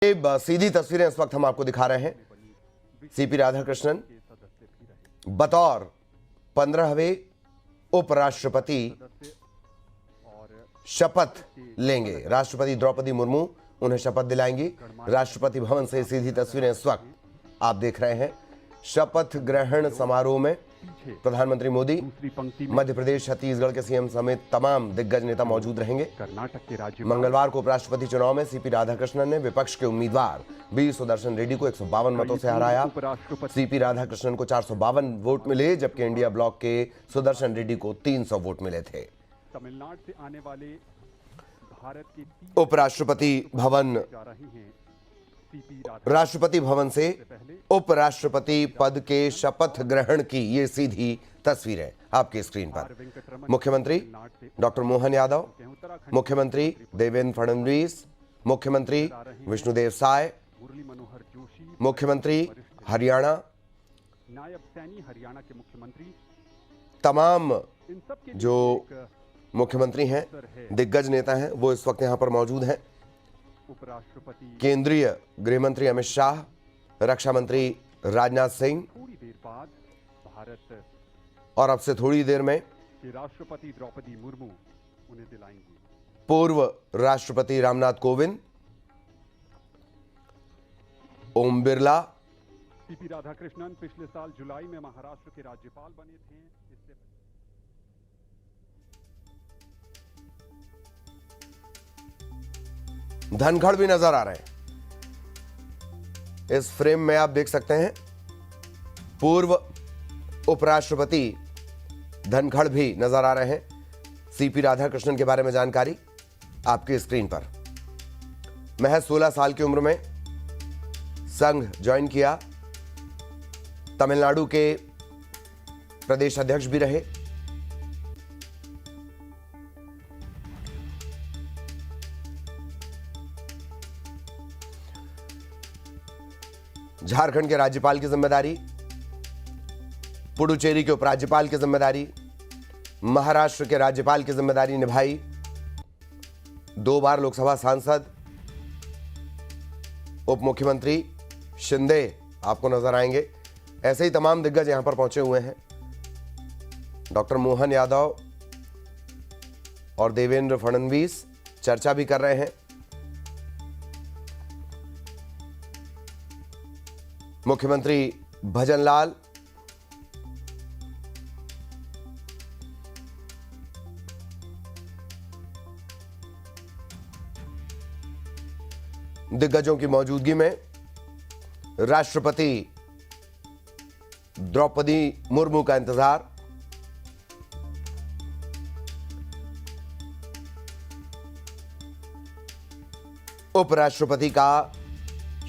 सीधी तस्वीरें इस वक्त हम आपको दिखा रहे हैं। सीपी राधाकृष्णन बतौर 15वें उपराष्ट्रपति शपथ लेंगे। राष्ट्रपति द्रौपदी मुर्मू उन्हें शपथ दिलाएंगी। राष्ट्रपति भवन से सीधी तस्वीरें इस वक्त आप देख रहे हैं। शपथ ग्रहण समारोह में प्रधानमंत्री मोदी, मध्य प्रदेश, छत्तीसगढ़ के सीएम समेत तमाम दिग्गज नेता मौजूद रहेंगे। कर्नाटक के राज्य मंगलवार को उपराष्ट्रपति चुनाव में सीपी राधाकृष्णन ने विपक्ष के उम्मीदवार बी सुदर्शन रेड्डी को 152 मतों से हराया। सीपी राधाकृष्णन को 452 वोट मिले, जबकि इंडिया ब्लॉक के सुदर्शन रेड्डी को 300 वोट मिले थे। तमिलनाडु से आने वाले भारत के राष्ट्रपति भवन से उपराष्ट्रपति पद के शपथ ग्रहण की ये सीधी तस्वीरें आपकी स्क्रीन पर। मुख्यमंत्री डॉक्टर मोहन यादव, मुख्यमंत्री देवेंद्र फडणवीस, मुख्यमंत्री विष्णुदेव साय, मुख्यमंत्री हरियाणा, नायब सैनी हरियाणा के मुख्यमंत्री, तमाम जो मुख्यमंत्री हैं, दिग्गज नेता हैं, वो इस वक्त यहां पर मौजूद हैं। उपराष्ट्रपति केंद्रीय गृह मंत्री अमित शाह, रक्षा मंत्री राजनाथ सिंह थोड़ी देर बाद भारत और अब से थोड़ी देर में के राष्ट्रपति द्रौपदी मुर्मू उन्हें दिलाएंगी। पूर्व राष्ट्रपति रामनाथ कोविंद, ओम बिरला, सीपी राधाकृष्णन पिछले साल जुलाई में महाराष्ट्र के राज्यपाल बने थे। इससे धनखड़ भी नजर आ रहे हैं। इस फ्रेम में आप देख सकते हैं पूर्व उपराष्ट्रपति धनखड़ भी नजर आ रहे हैं। सीपी राधाकृष्णन के बारे में जानकारी आपकी स्क्रीन पर। महज 16 साल की उम्र में संघ ज्वाइन किया। तमिलनाडु के प्रदेश अध्यक्ष भी रहे। झारखंड के राज्यपाल की जिम्मेदारी, पुडुचेरी के उपराज्यपाल की जिम्मेदारी, महाराष्ट्र के राज्यपाल की जिम्मेदारी निभाई। 2 बार लोकसभा सांसद, उप मुख्यमंत्री शिंदे आपको नजर आएंगे। ऐसे ही तमाम दिग्गज यहां पर पहुंचे हुए हैं। डॉक्टर मोहन यादव और देवेंद्र फडणवीस चर्चा भी कर रहे हैं। मुख्यमंत्री भजनलाल, दिग्गजों की मौजूदगी में राष्ट्रपति द्रौपदी मुर्मू का इंतजार। उपराष्ट्रपति का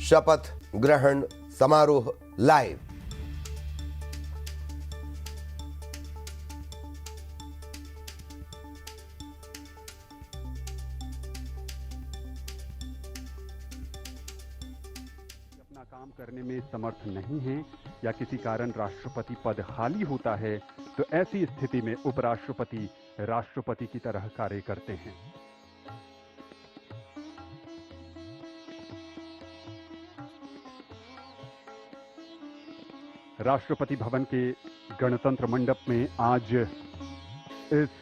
शपथ ग्रहण समारोह लाइव। अपना काम करने में समर्थ नहीं है या किसी कारण राष्ट्रपति पद खाली होता है, तो ऐसी स्थिति में उपराष्ट्रपति राष्ट्रपति की तरह कार्य करते हैं। राष्ट्रपति भवन के गणतंत्र मंडप में आज इस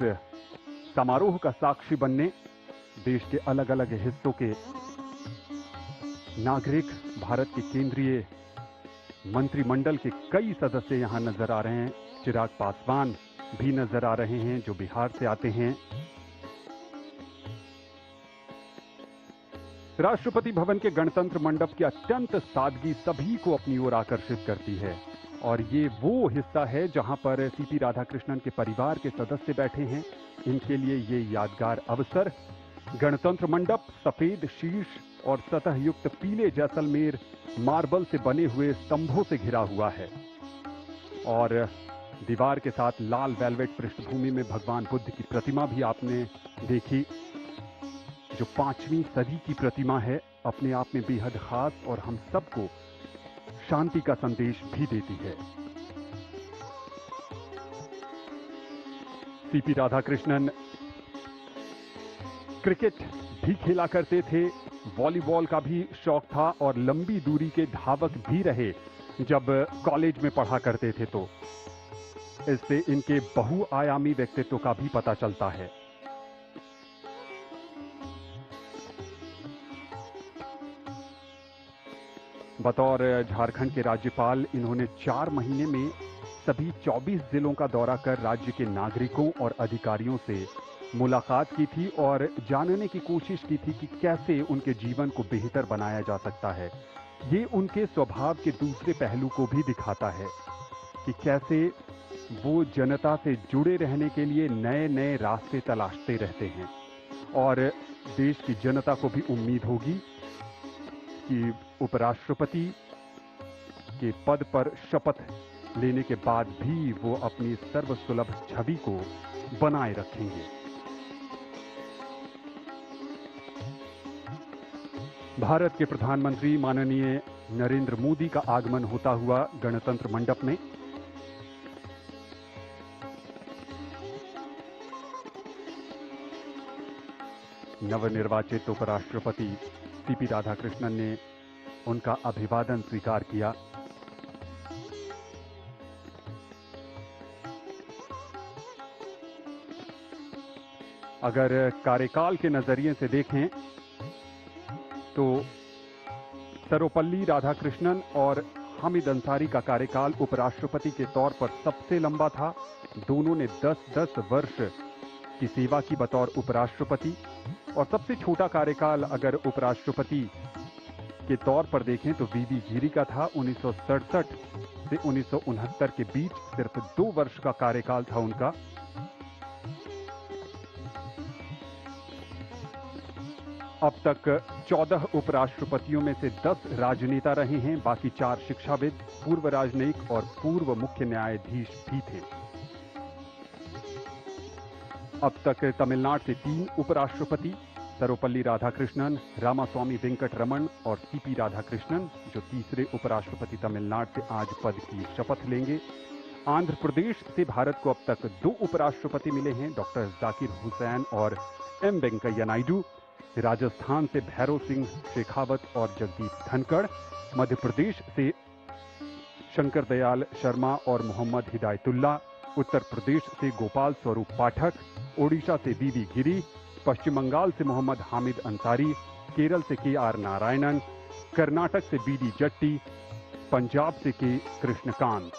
समारोह का साक्षी बनने देश के अलग अलग हिस्सों के नागरिक, भारत के केंद्रीय मंत्रिमंडल के कई सदस्य यहां नजर आ रहे हैं। चिराग पासवान भी नजर आ रहे हैं जो बिहार से आते हैं। राष्ट्रपति भवन के गणतंत्र मंडप की अत्यंत सादगी सभी को अपनी ओर आकर्षित करती है और ये वो हिस्सा है जहां पर सीपी राधाकृष्णन के परिवार के सदस्य बैठे हैं। इनके लिए ये यादगार अवसर गणतंत्र मंडप सफेद शीर्ष और सतह युक्त पीले जैसलमेर मार्बल से बने हुए स्तंभों से घिरा हुआ है और दीवार के साथ लाल वेलवेट पृष्ठभूमि में भगवान बुद्ध की प्रतिमा भी आपने देखी, जो 5वीं सदी की प्रतिमा है। अपने आप में बेहद खास और हम सबको शांति का संदेश भी देती है। सीपी राधाकृष्णन क्रिकेट भी खेला करते थे। वॉलीबॉल का भी शौक था और लंबी दूरी के धावक भी रहे जब कॉलेज में पढ़ा करते थे। तो इससे इनके बहुआयामी व्यक्तित्व का भी पता चलता है। बतौर झारखंड के राज्यपाल इन्होंने 4 महीने में सभी 24 जिलों का दौरा कर राज्य के नागरिकों और अधिकारियों से मुलाकात की थी और जानने की कोशिश की थी कि कैसे उनके जीवन को बेहतर बनाया जा सकता है। ये उनके स्वभाव के दूसरे पहलू को भी दिखाता है कि कैसे वो जनता से जुड़े रहने के लिए नए नए रास्ते तलाशते रहते हैं। और देश की जनता को भी उम्मीद होगी कि उपराष्ट्रपति के पद पर शपथ लेने के बाद भी वो अपनी सर्वसुलभ छवि को बनाए रखेंगे। भारत के प्रधानमंत्री माननीय नरेंद्र मोदी का आगमन होता हुआ गणतंत्र मंडप में। नवनिर्वाचित उपराष्ट्रपति सीपी राधाकृष्णन ने उनका अभिवादन स्वीकार किया। अगर कार्यकाल के नजरिए से देखें तो सर्वपल्ली राधाकृष्णन और हामिद अंसारी का कार्यकाल उपराष्ट्रपति के तौर पर सबसे लंबा था। दोनों ने 10-10 वर्ष की सेवा की बतौर उपराष्ट्रपति। और सबसे छोटा कार्यकाल अगर उपराष्ट्रपति के तौर पर देखें तो वीवी गिरी का था। 1967 से 1969 के बीच सिर्फ 2 वर्ष का कार्यकाल था उनका। अब तक 14 उपराष्ट्रपतियों में से 10 राजनेता रहे हैं, बाकी 4 शिक्षाविद, पूर्व राजनयिक और पूर्व मुख्य न्यायाधीश भी थे। अब तक तमिलनाडु से 3 उपराष्ट्रपति, सर्वपल्ली राधाकृष्णन, रामास्वामी वेंकटरमण और सीपी राधाकृष्णन, जो तीसरे उपराष्ट्रपति तमिलनाडु से आज पद की शपथ लेंगे। आंध्र प्रदेश से भारत को अब तक 2 उपराष्ट्रपति मिले हैं, डॉक्टर जाकिर हुसैन और एम वेंकैया नायडू। राजस्थान से भैरव सिंह शेखावत और जगदीप धनखड़। मध्य प्रदेश से शंकर दयाल शर्मा और मोहम्मद हिदायतुल्ला। उत्तर प्रदेश से गोपाल स्वरूप पाठक। ओडिशा से वीवी गिरी। पश्चिम बंगाल से मोहम्मद हामिद अंसारी। केरल से के.आर. नारायणन। कर्नाटक से बी.डी. जट्टी। पंजाब से के. कृष्णकांत।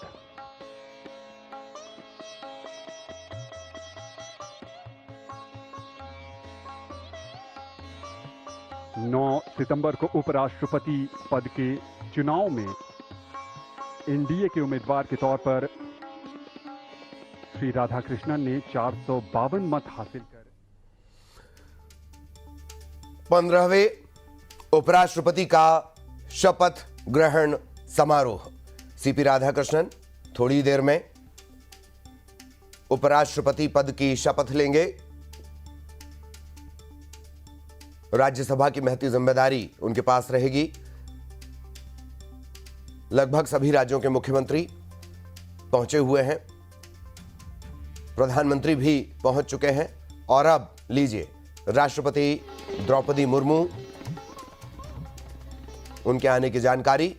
सितंबर को उपराष्ट्रपति पद के चुनाव में एनडीए के उम्मीदवार के तौर पर श्री राधाकृष्णन ने 452 मत हासिल कर 15वें उपराष्ट्रपति का शपथ ग्रहण समारोह। सीपी राधाकृष्णन थोड़ी देर में उपराष्ट्रपति पद की शपथ लेंगे। राज्यसभा की महती जिम्मेदारी उनके पास रहेगी। लगभग सभी राज्यों के मुख्यमंत्री पहुंचे हुए हैं, प्रधानमंत्री भी पहुंच चुके हैं। और अब लीजिए राष्ट्रपति द्रौपदी मुर्मू, उनके आने की जानकारी।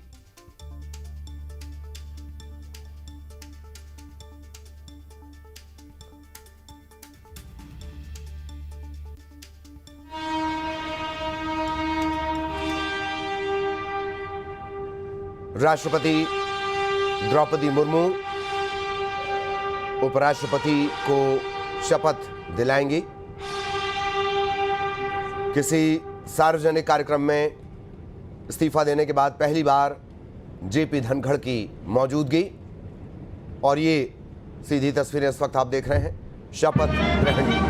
राष्ट्रपति द्रौपदी मुर्मू उपराष्ट्रपति को शपथ दिलाएंगी। किसी सार्वजनिक कार्यक्रम में इस्तीफा देने के बाद पहली बार जेपी धनखड़ की मौजूदगी। और ये सीधी तस्वीरें इस वक्त आप देख रहे हैं शपथ ग्रहण की।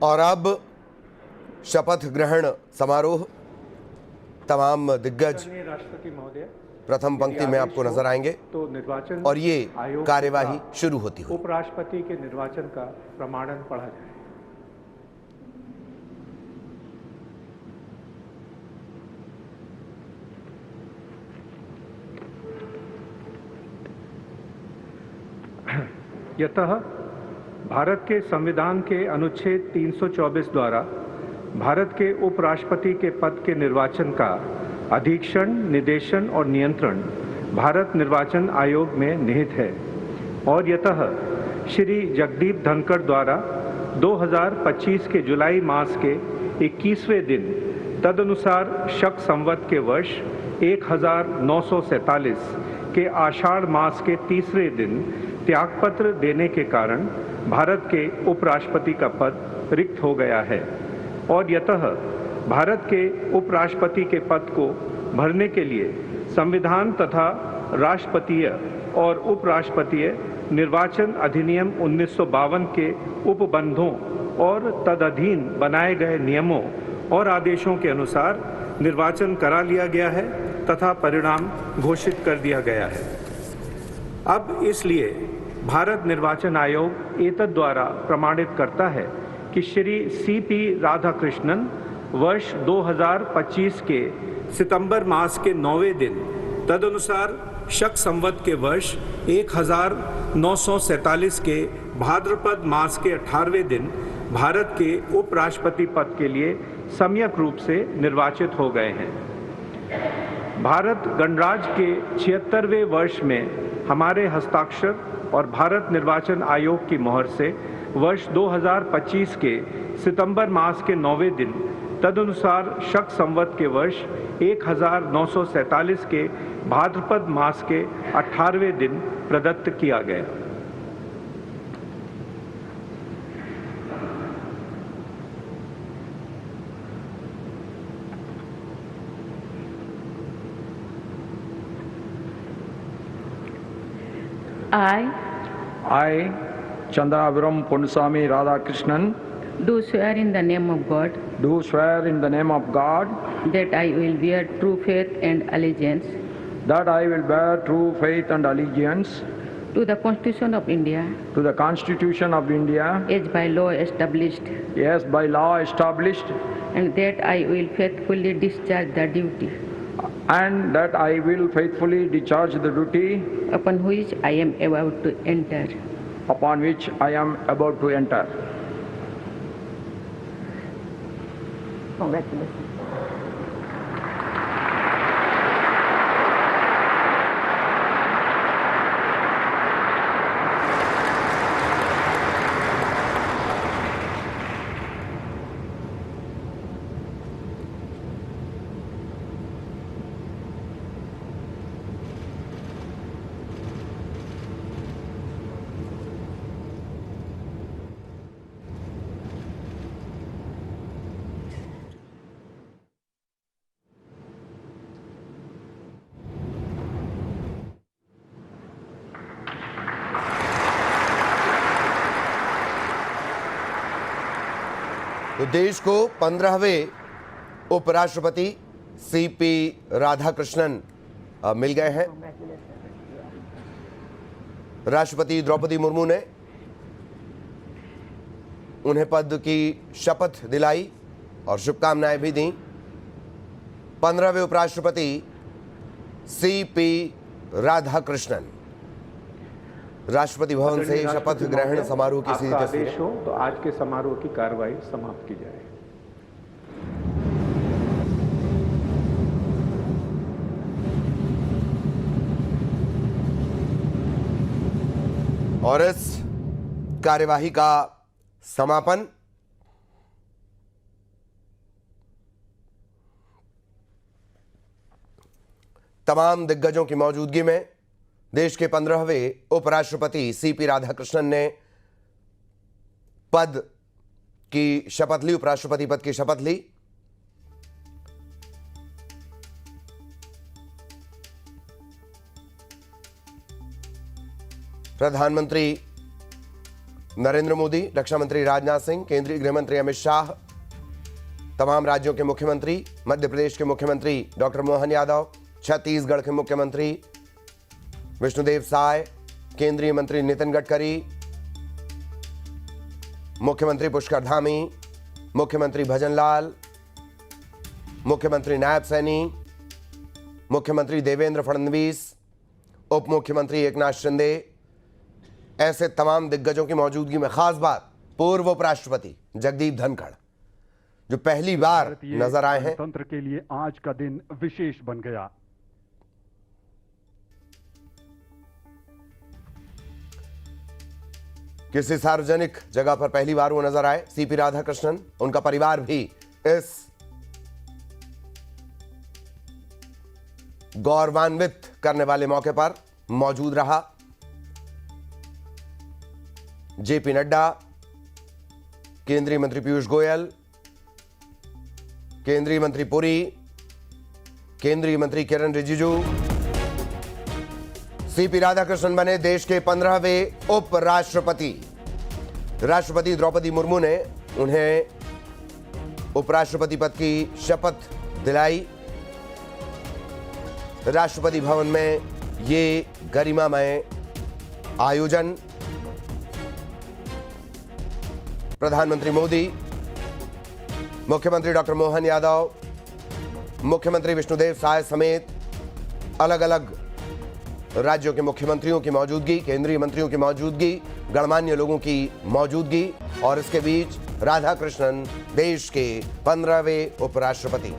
और अब शपथ ग्रहण समारोह, तमाम दिग्गज राष्ट्रपति महोदय प्रथम पंक्ति में आपको नजर आएंगे तो निर्वाचन और ये आयोग कार्यवाही शुरू होती हुई। उपराष्ट्रपति के निर्वाचन का प्रमाणन पढ़ा जाए। यतः भारत के संविधान के अनुच्छेद 324 द्वारा भारत के उपराष्ट्रपति के पद के निर्वाचन का अधीक्षण, निर्देशन और नियंत्रण भारत निर्वाचन आयोग में निहित है और यतः श्री जगदीप धनखड़ द्वारा 2025 के जुलाई मास के 21वें दिन तदनुसार शक संवत के वर्ष 1947 के आषाढ़ मास के तीसरे दिन त्यागपत्र देने के कारण भारत के उपराष्ट्रपति का पद रिक्त हो गया है और यतः भारत के उपराष्ट्रपति के पद को भरने के लिए संविधान तथा राष्ट्रपतीय और उपराष्ट्रपतीय निर्वाचन अधिनियम 1952 के उपबंधों और तदधीन बनाए गए नियमों और आदेशों के अनुसार निर्वाचन करा लिया गया है तथा परिणाम घोषित कर दिया गया है। अब इसलिए भारत निर्वाचन आयोग एतद द्वारा प्रमाणित करता है कि श्री CP राधाकृष्णन वर्ष 2025 के सितंबर मास के 9वें दिन तदनुसार शक संवत के वर्ष 1947 के भाद्रपद मास के 18वें दिन भारत के उपराष्ट्रपति पद के लिए सम्यक रूप से निर्वाचित हो गए हैं। भारत गणराज्य के 76वें वर्ष में हमारे हस्ताक्षर और भारत निर्वाचन आयोग की मोहर से वर्ष 2025 के सितंबर मास के 9वें दिन तदनुसार शक संवत के वर्ष 1947 के भाद्रपद मास के 18वें दिन प्रदत्त किया गया। I, Chandraviram Ponnusamy Radhakrishnan, do swear in the name of God do swear in the name of God that I will bear true faith and allegiance that I will bear true faith and allegiance to the Constitution of India to the Constitution of India as by law established, as by law established, and that I will faithfully discharge the duty and that I will faithfully discharge the duty upon which I am about to enter. upon which I am about to enter. Congratulations. तो देश को 15वें उपराष्ट्रपति CP Radhakrishnan मिल गए हैं। राष्ट्रपति द्रौपदी मुर्मू ने उन्हें पद की शपथ दिलाई और शुभकामनाएं भी दी। 15वें उपराष्ट्रपति CP राधाकृष्णन राष्ट्रपति भवन से शपथ ग्रहण समारोह की सीधी आपका तस्वीर। आदेश हो तो आज के समारोह की कार्रवाई समाप्त की जाए। और इस कार्यवाही का समापन तमाम दिग्गजों की मौजूदगी में देश के 15वें उपराष्ट्रपति CP राधाकृष्णन ने पद की शपथ ली, उपराष्ट्रपति पद की शपथ ली। प्रधानमंत्री नरेंद्र मोदी, रक्षा मंत्री राजनाथ सिंह, केंद्रीय गृह मंत्री अमित शाह, तमाम राज्यों के मुख्यमंत्री, मध्य प्रदेश के मुख्यमंत्री डॉक्टर मोहन यादव, छत्तीसगढ़ के मुख्यमंत्री विष्णुदेव साय, केंद्रीय मंत्री नितिन गडकरी, मुख्यमंत्री पुष्कर धामी, मुख्यमंत्री भजनलाल, मुख्यमंत्री नायब सैनी, मुख्यमंत्री देवेंद्र फडणवीस, उप मुख्यमंत्री एकनाथ शिंदे, ऐसे तमाम दिग्गजों की मौजूदगी में खास बात पूर्व उपराष्ट्रपति जगदीप धनखड़ जो पहली बार नजर आए हैं। गणतंत्र के लिए आज का दिन विशेष बन गया। किसी सार्वजनिक जगह पर पहली बार वो नजर आए। सीपी राधाकृष्णन, उनका परिवार भी इस गौरवान्वित करने वाले मौके पर मौजूद रहा। जेपी नड्डा, केंद्रीय मंत्री पीयूष गोयल, केंद्रीय मंत्री पुरी, केंद्रीय मंत्री किरण रिजिजू, सीपी राधाकृष्णन बने देश के 15वें उपराष्ट्रपति। राष्ट्रपति द्रौपदी मुर्मू ने उन्हें उपराष्ट्रपति पद की शपथ दिलाई। राष्ट्रपति भवन में ये गरिमामय आयोजन प्रधानमंत्री मोदी, मुख्यमंत्री डॉक्टर मोहन यादव, मुख्यमंत्री विष्णुदेव साय समेत अलग अलग राज्यों के मुख्यमंत्रियों की मौजूदगी, केंद्रीय मंत्रियों की मौजूदगी, गणमान्य लोगों की मौजूदगी और इसके बीच राधाकृष्णन देश के 15वें उपराष्ट्रपति।